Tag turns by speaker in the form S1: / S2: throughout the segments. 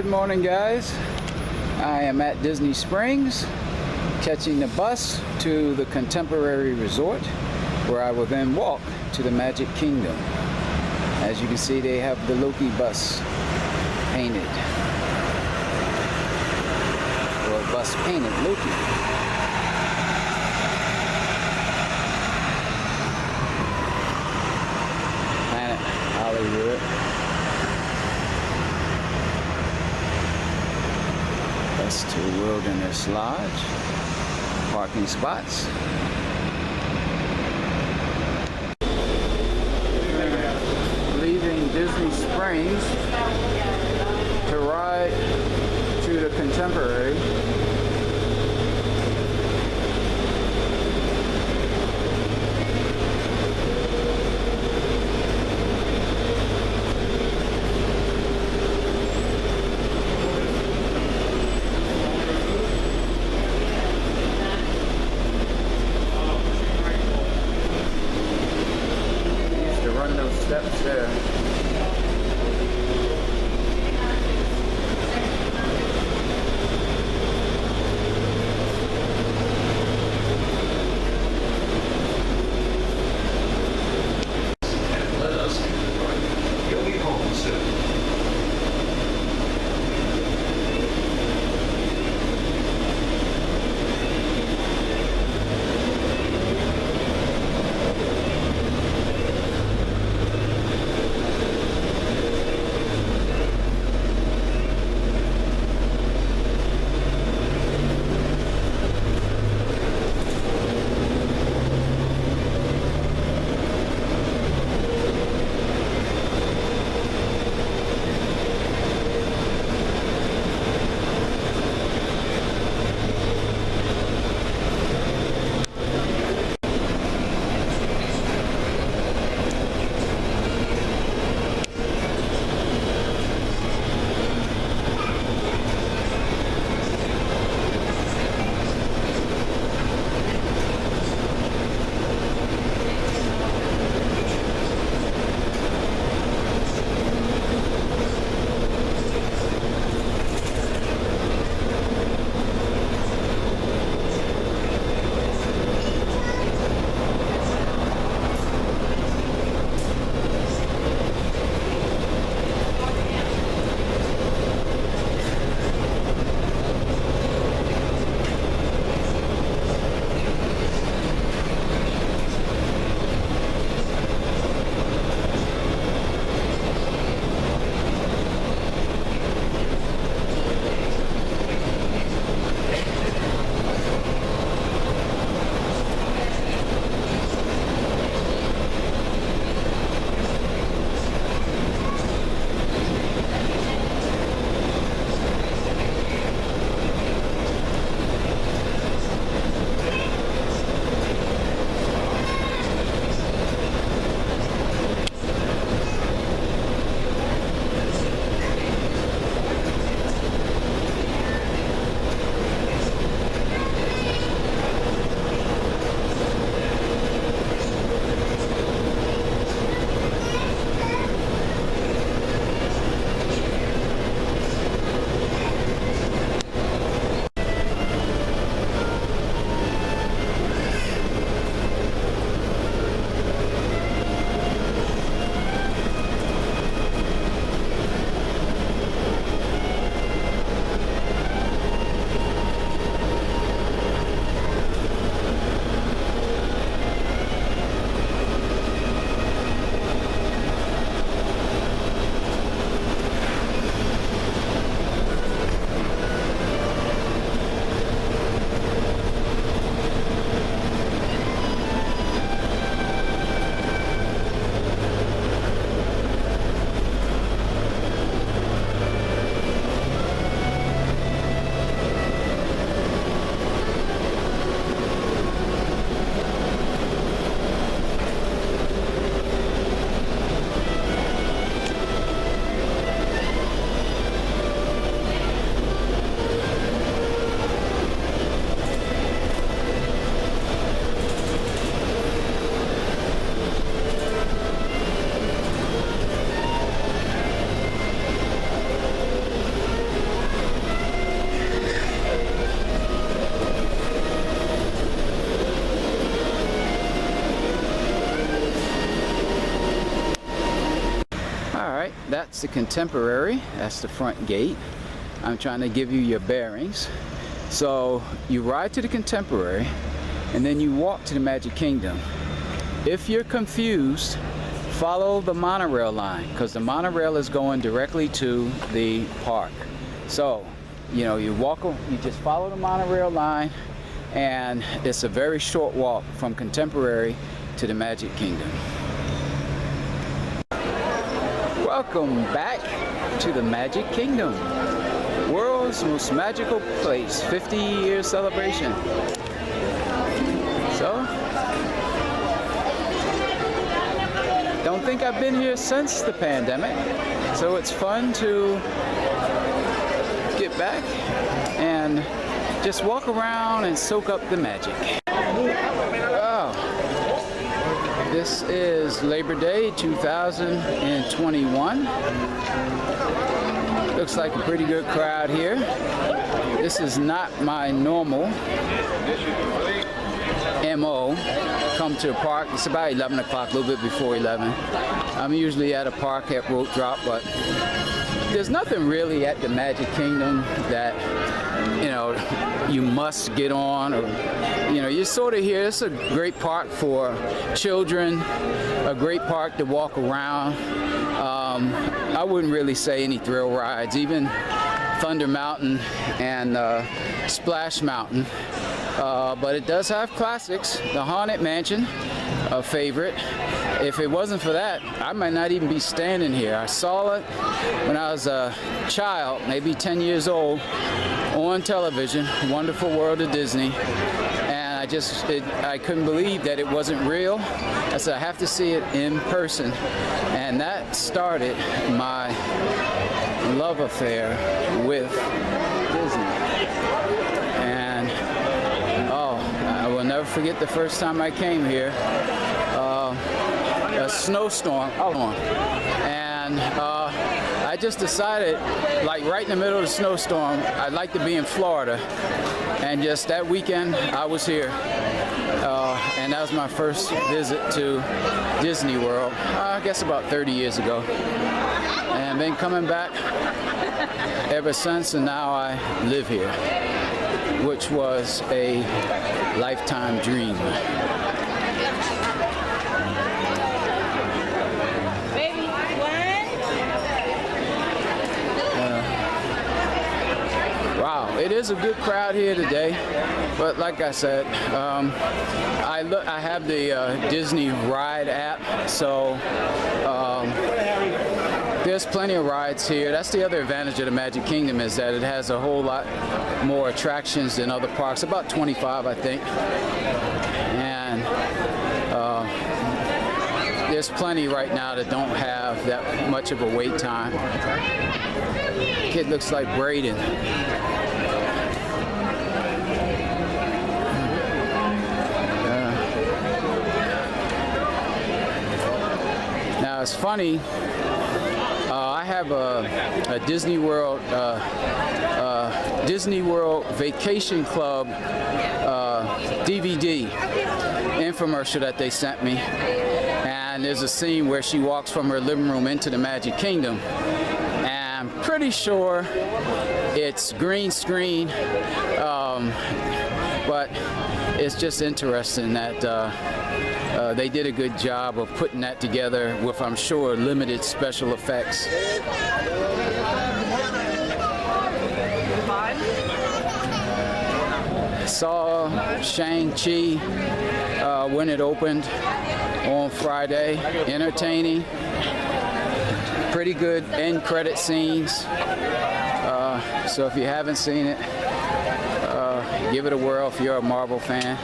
S1: Good morning, guys. I am at Disney Springs, catching the bus to the Contemporary Resort, where I will then walk to the Magic Kingdom. As you can see, they have the Loki bus painted. Or bus painted Loki. Planet Hollywood. Bus to Wilderness Lodge. Parking spots. Leaving Disney Springs to ride to the Contemporary. Steps there.
S2: Let us enjoy. You'll be home soon.
S1: that's the Contemporary. That's the front gate. I'm trying to give you your bearings. So you ride to the Contemporary and then you walk to the Magic Kingdom. If you're confused, follow the monorail line, because the monorail is going directly to the park. So, you know, you just follow the monorail line, and it's a very short walk from Contemporary to the Magic Kingdom. Welcome back to the Magic Kingdom, world's most magical place, 50-year celebration. So, don't think I've been here since the pandemic, so it's fun to get back and just walk around and soak up the magic. Oh, this is Labor Day 2021. Looks like a pretty good crowd here. This is not my normal MO. Come to a park. It's about 11 o'clock, a little bit before 11. I'm usually at a park at rope drop, but there's nothing really at the Magic Kingdom that, you know, you must get on, or, you know, you're sort of here. It's a great park for children, a great park to walk around. I wouldn't really say any thrill rides, even Thunder Mountain and Splash Mountain. But it does have classics. The Haunted Mansion, a favorite. If it wasn't for that, I might not even be standing here. I saw it when I was a child, maybe 10 years old, on television, Wonderful World of Disney. And I couldn't believe that it wasn't real. I said, I have to see it in person. And that started my love affair with Disney. And I will never forget the first time I came here. A snowstorm, and I just decided, like right in the middle of the snowstorm, I'd like to be in Florida. And just that weekend, I was here. And that was my first visit to Disney World, I guess about 30 years ago. And been coming back ever since, and now I live here, which was a lifetime dream. Wow, it is a good crowd here today, but like I said, I have the Disney Ride app, so there's plenty of rides here. That's the other advantage of the Magic Kingdom, is that it has a whole lot more attractions than other parks, about 25, I think. And there's plenty right now that don't have that much of a wait time. Kid looks like Braden. Now it's funny. I have a Disney World Vacation Club DVD infomercial that they sent me, and there's a scene where she walks from her living room into the Magic Kingdom, and I'm pretty sure it's green screen, but it's just interesting that they did a good job of putting that together with, I'm sure, limited special effects. Saw Shang-Chi when it opened on Friday. Entertaining. Pretty good end credit scenes. So if you haven't seen it, give it a whirl if you're a Marvel fan.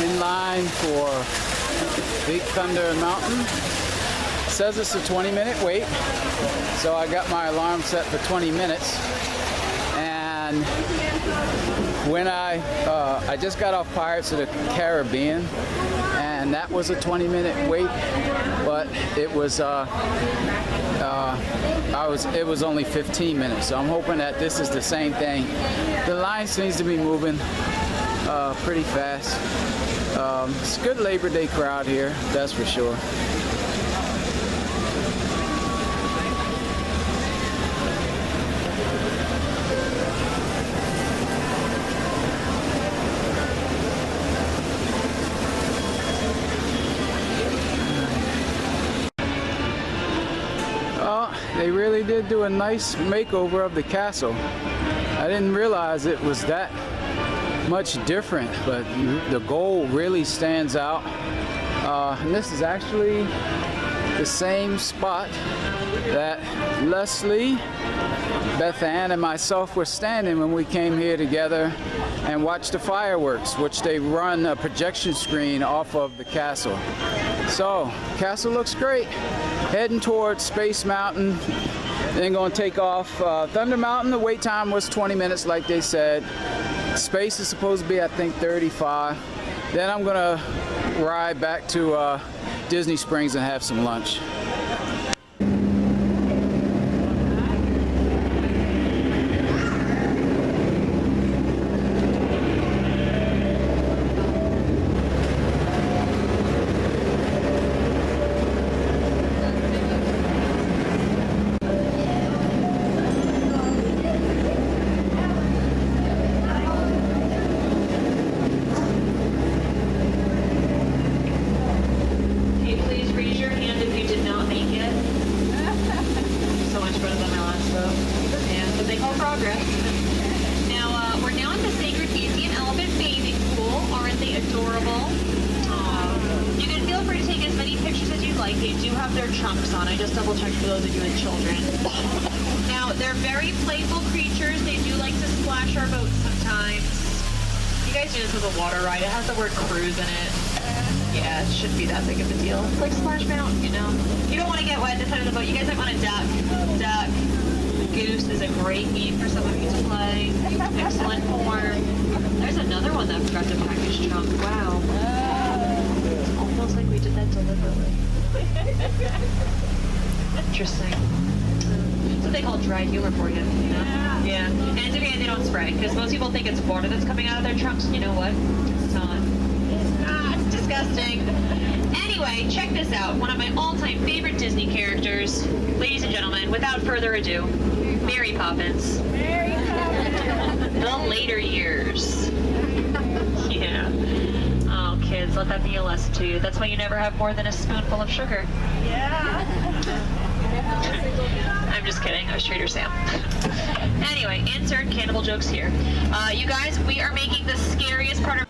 S1: In line for Big Thunder Mountain. It says it's a 20-minute wait, so I got my alarm set for 20 minutes. And And when I just got off Pirates of the Caribbean, and that was a 20-minute wait, but it was it was only 15 minutes. So I'm hoping that this is the same thing. The line seems to be moving pretty fast. It's a good Labor Day crowd here, that's for sure. They really did do a nice makeover of the castle. I didn't realize it was that much different, but the gold really stands out. And this is actually the same spot that Leslie, Beth Ann, and myself were standing when we came here together and watched the fireworks, which they run a projection screen off of the castle. So, castle looks great. Heading towards Space Mountain, then going to take off. Thunder Mountain, the wait time was 20 minutes like they said. Space is supposed to be, I think, 35. Then I'm going to ride back to Disney Springs and have some lunch.
S3: They do have their chunks on. I just double checked for those of you with children. Now, they're very playful creatures. They do like to splash our boats sometimes. You guys know this is a water ride. It has the word cruise in it. Yeah, it shouldn't be that big of a deal. It's like Splash Mountain, you know. You don't want to get wet inside of the boat. You guys might want to duck. Duck. Goose is a great game for some of you to play. Excellent form. There's another one that forgot to pack his chunk. Wow. It's almost like we did that deliberately. Interesting. That's what they call dry humor for you. You know? Yeah. And it's okay they don't spray, because most people think it's water that's coming out of their trunks. You know what? It's not. It's disgusting. Anyway, check this out. One of my all-time favorite Disney characters. Ladies and gentlemen, without further ado, Mary Poppins. Mary Poppins. The later years. Yeah. Oh, kids, let that be a lesson to you. That's why you never have more than a spoonful of sugar. Yeah. I'm just kidding. I was Trader Sam. Anyway, insert cannibal jokes here. You guys, we are making the scariest part of...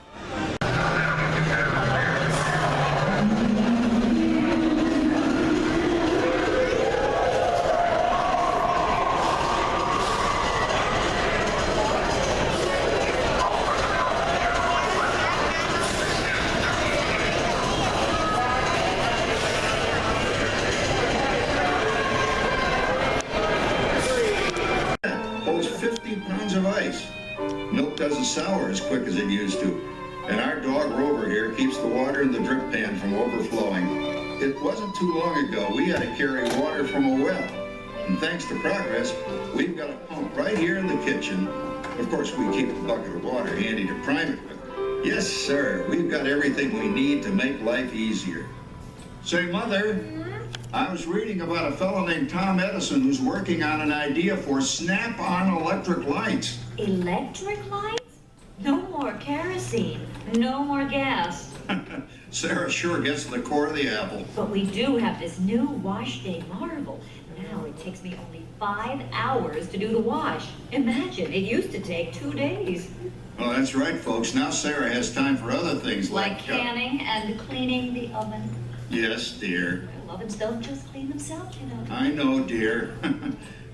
S4: Milk doesn't sour as quick as it used to. And our dog Rover here keeps the water in the drip pan from overflowing. It wasn't too long ago we had to carry water from a well. And thanks to progress, we've got a pump right here in the kitchen. Of course, we keep a bucket of water handy to prime it with. Yes, sir, we've got everything we need to make life easier. Say, Mother, I was reading about a fellow named Tom Edison who's working on an idea for snap-on electric lights.
S5: Electric lights? No more kerosene, no more gas.
S4: Sarah sure gets to the core of the apple.
S5: But we do have this new wash day marvel. Now it takes me only 5 hours to do the wash. Imagine, it used to take 2 days.
S4: Well, that's right, folks. Now Sarah has time for other things
S5: like canning and cleaning the oven.
S4: Yes, dear.
S5: Well, ovens don't just clean themselves, you know.
S4: I know, dear.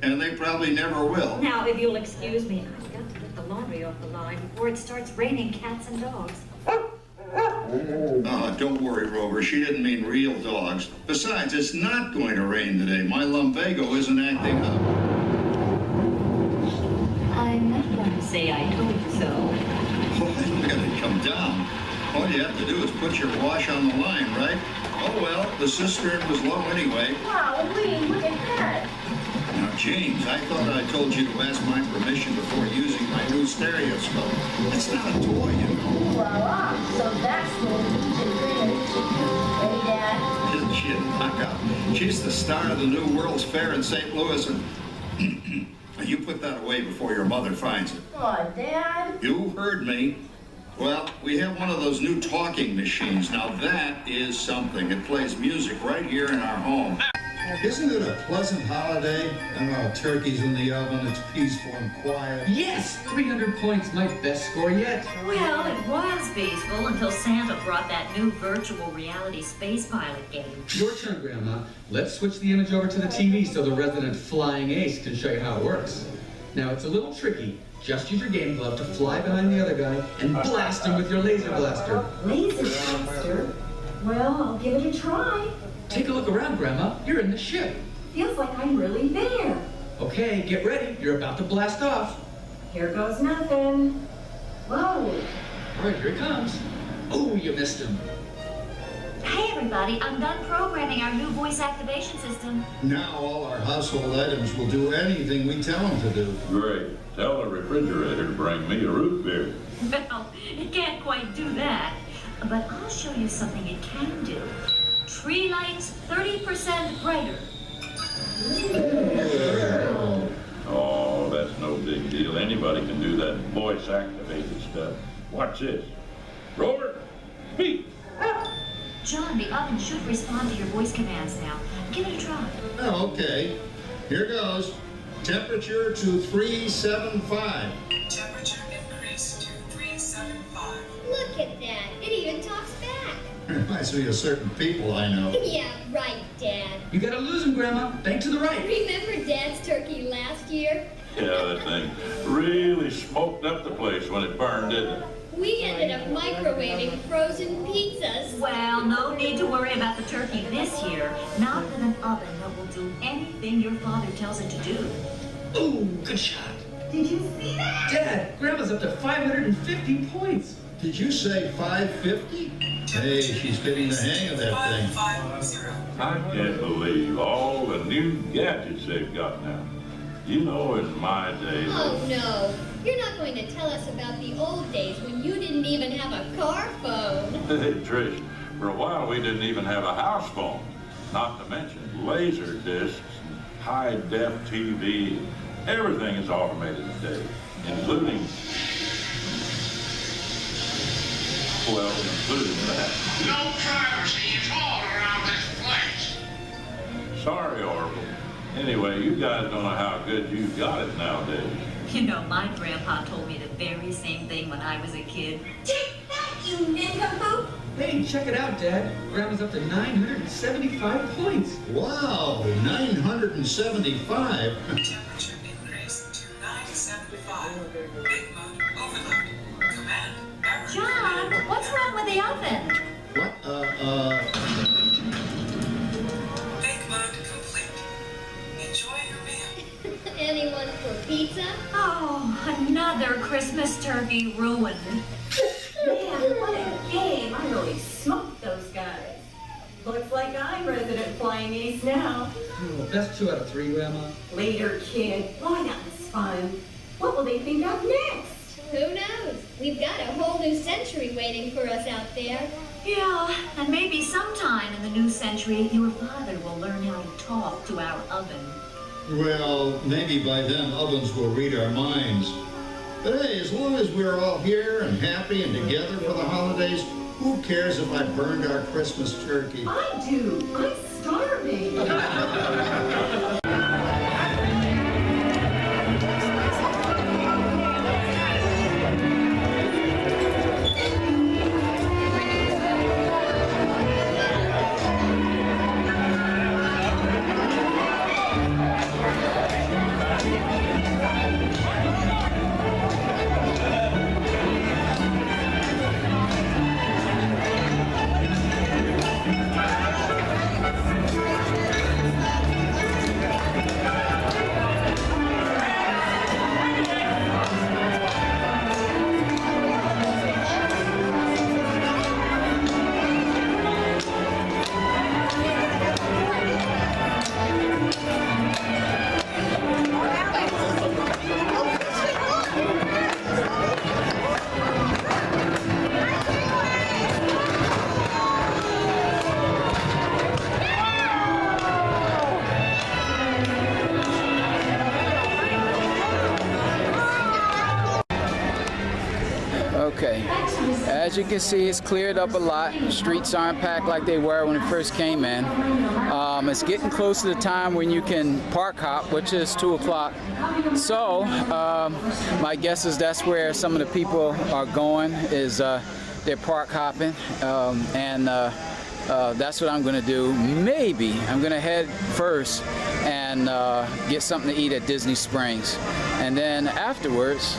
S4: And they probably never will.
S5: Now, if you'll excuse me, I've got to get the laundry off the line before it starts raining cats and dogs.
S4: Don't worry, Rover. She didn't mean real dogs. Besides, it's not going to rain today. My lumbago isn't acting up.
S5: I met home and say I told you so.
S4: Boy, look at it come down. All you have to do is put your wash on the line, right? Oh well, the cistern was low anyway.
S6: Wow, Lee, look at that.
S4: Now, James, I thought I told you to ask my permission before using my new stereoscope. It's not a toy, you know.
S6: Voila. So that's what Legion Green to do. Hey, Dad.
S4: Isn't she a knockout? She's the star of the new World's Fair in St. Louis, and you put that away before your mother finds it.
S6: Oh, Dad.
S4: You heard me. Well, we have one of those new talking machines. Now that is something. It plays music right here in our home. Isn't it a pleasant holiday? Turkey's in the oven, it's peaceful and quiet.
S7: Yes! 300 points, my best score yet.
S5: Well, it was peaceful until Santa brought that new virtual reality space pilot game.
S7: Your turn, Grandma. Let's switch the image over to the TV so the resident flying ace can show you how it works. Now, it's a little tricky. Just use your game glove to fly behind the other guy and blast him with your laser blaster.
S5: Laser blaster? Well, I'll give it a try.
S7: Take a look around, Grandma. You're in the ship.
S5: Feels like I'm really there.
S7: Okay, get ready. You're about to blast off.
S5: Here goes nothing. Whoa.
S7: All right, here it comes. Oh, you missed him.
S5: Hey, everybody. I'm done programming our new voice activation system.
S4: Now all our household items will do anything we tell them to do.
S8: Great. Tell the refrigerator to bring me a root beer.
S5: Well, it can't quite do that. But I'll show you something it can do. Tree lights 30% brighter.
S8: Oh, that's no big deal. Anybody can do that voice-activated stuff. Watch this. Rover, speak.
S5: John, the oven should respond to your voice commands now. Give it a try.
S4: Oh, okay. Here goes. Temperature to 375.
S9: Temperature increase to 375.
S10: Look at that. It even talks back.
S4: Reminds me of certain people I know.
S10: Yeah, right, Dad.
S7: You gotta lose him, Grandma. Bank to the right.
S10: Remember Dad's turkey last year?
S8: Yeah, that thing really smoked up the place when it burned, didn't it?
S10: We ended up microwaving frozen pizzas.
S5: Well, no need to worry about the turkey this year. Not with an oven that will do anything your father tells it to do.
S7: Ooh, good shot.
S5: Did you see that?
S7: Dad, Grandma's up to 550 points.
S4: Did you say 550? Hey, she's getting the hang of that thing.
S9: 550.
S8: I can't believe all the new gadgets they've got now. You know, in my day...
S10: Oh, no. You're not going to tell us about the old days when you didn't even have a car phone.
S8: Hey, Trish, for a while we didn't even have a house phone. Not to mention laser discs, high-def TV. Everything is automated today, including... well, including that.
S11: No privacy at all around this place.
S8: Sorry, Orville. Anyway, you guys don't know how good you got it nowadays.
S5: You know, my grandpa told me the very same thing when I was a kid.
S10: Take that, you nincompoop!
S7: Hey, check it out, Dad. Grandma's up to 975 points.
S4: Wow, 975?
S9: Temperature increase to 975. Big mode overload. Command error.
S5: John, what's wrong with the oven?
S4: What?
S9: Big mode complete. Enjoy your meal.
S10: Anyone for pizza?
S5: Oh, another Christmas turkey ruined.
S6: Man, what a game. I really smoked those guys. Looks like I'm resident flying ace now.
S7: Oh, best 2 out of 3, Grandma.
S6: Later, kid. Boy, that was fun. What will they think of next?
S10: Who knows? We've got a whole new century waiting for us out there.
S5: Yeah, and maybe sometime in the new century, your father will learn how to talk to our oven.
S4: Well, maybe by then ovens will read our minds. But hey, as long as we're all here and happy and together for the holidays, who cares if I burned our Christmas turkey?
S6: I do. I'm starving.
S1: Okay, as you can see, it's cleared up a lot. Streets aren't packed like they were when it first came in. It's getting close to the time when you can park hop, which is 2 o'clock. So my guess is that's where some of the people are going, is they're park hopping, and that's what I'm going to do. Maybe I'm going to head first and get something to eat at Disney Springs, and then afterwards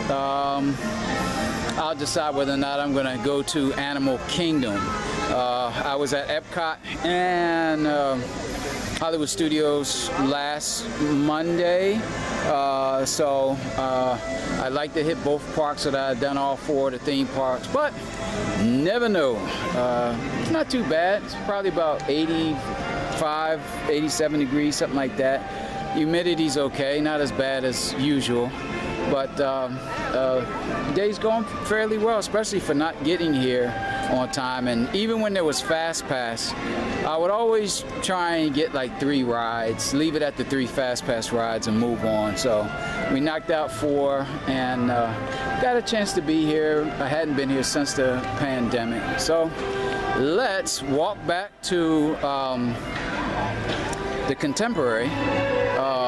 S1: I'll decide whether or not I'm going to go to Animal Kingdom. I was at Epcot and Hollywood Studios last Monday, so I'd like to hit both parks that I've done all 4 of the theme parks, but never know. It's not too bad. It's probably about 85, 87 degrees, something like that. Humidity's okay, not as bad as usual, but day's going fairly well, especially for not getting here on time. And even when there was Fast Pass, I would always try and get like 3 rides, leave it at the 3 Fast Pass rides and move on. So we knocked out 4 and got a chance to be here. I hadn't been here since the pandemic. So let's walk back to the Contemporary.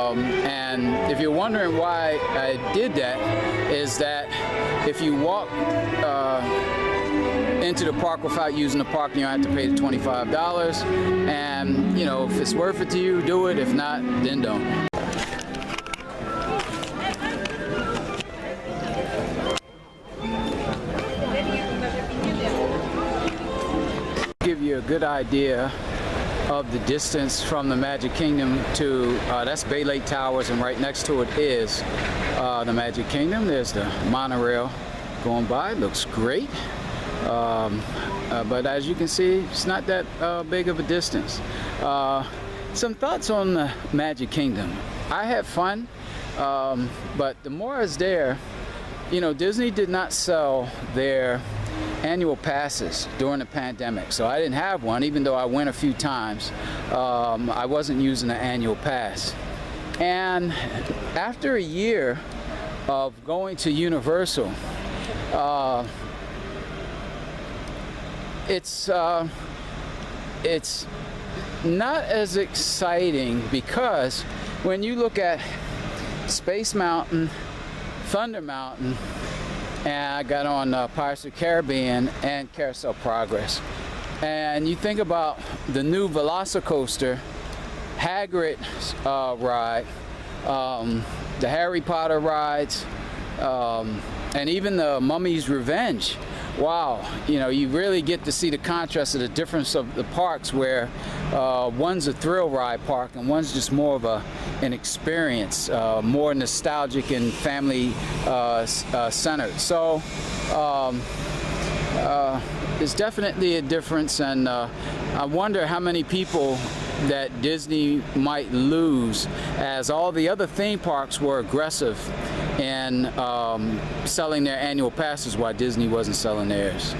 S1: And if you're wondering why I did that, is that if you walk into the park without using the park, you don't have to pay the $25. And you know, if it's worth it to you, do it. If not, then don't. Give you a good idea of the distance from the Magic Kingdom to, that's Bay Lake Towers, and right next to it is the Magic Kingdom. There's the monorail going by, looks great. But as you can see, it's not that big of a distance. Some thoughts on the Magic Kingdom. I had fun, but the more I was there, you know, Disney did not sell their annual passes during the pandemic, so I didn't have one, even though I went a few times. I wasn't using the annual pass. And after a year of going to Universal, it's not as exciting, because when you look at Space Mountain, Thunder Mountain, and I got on Pirates of the Caribbean and Carousel Progress, and you think about the new Velocicoaster, Hagrid's ride, the Harry Potter rides, and even the Mummy's Revenge. Wow, you know, you really get to see the contrast of the difference of the parks, where one's a thrill ride park and one's just more of an experience, more nostalgic and family centered. So there's definitely a difference, and I wonder how many people that Disney might lose, as all the other theme parks were aggressive in selling their annual passes while Disney wasn't selling theirs.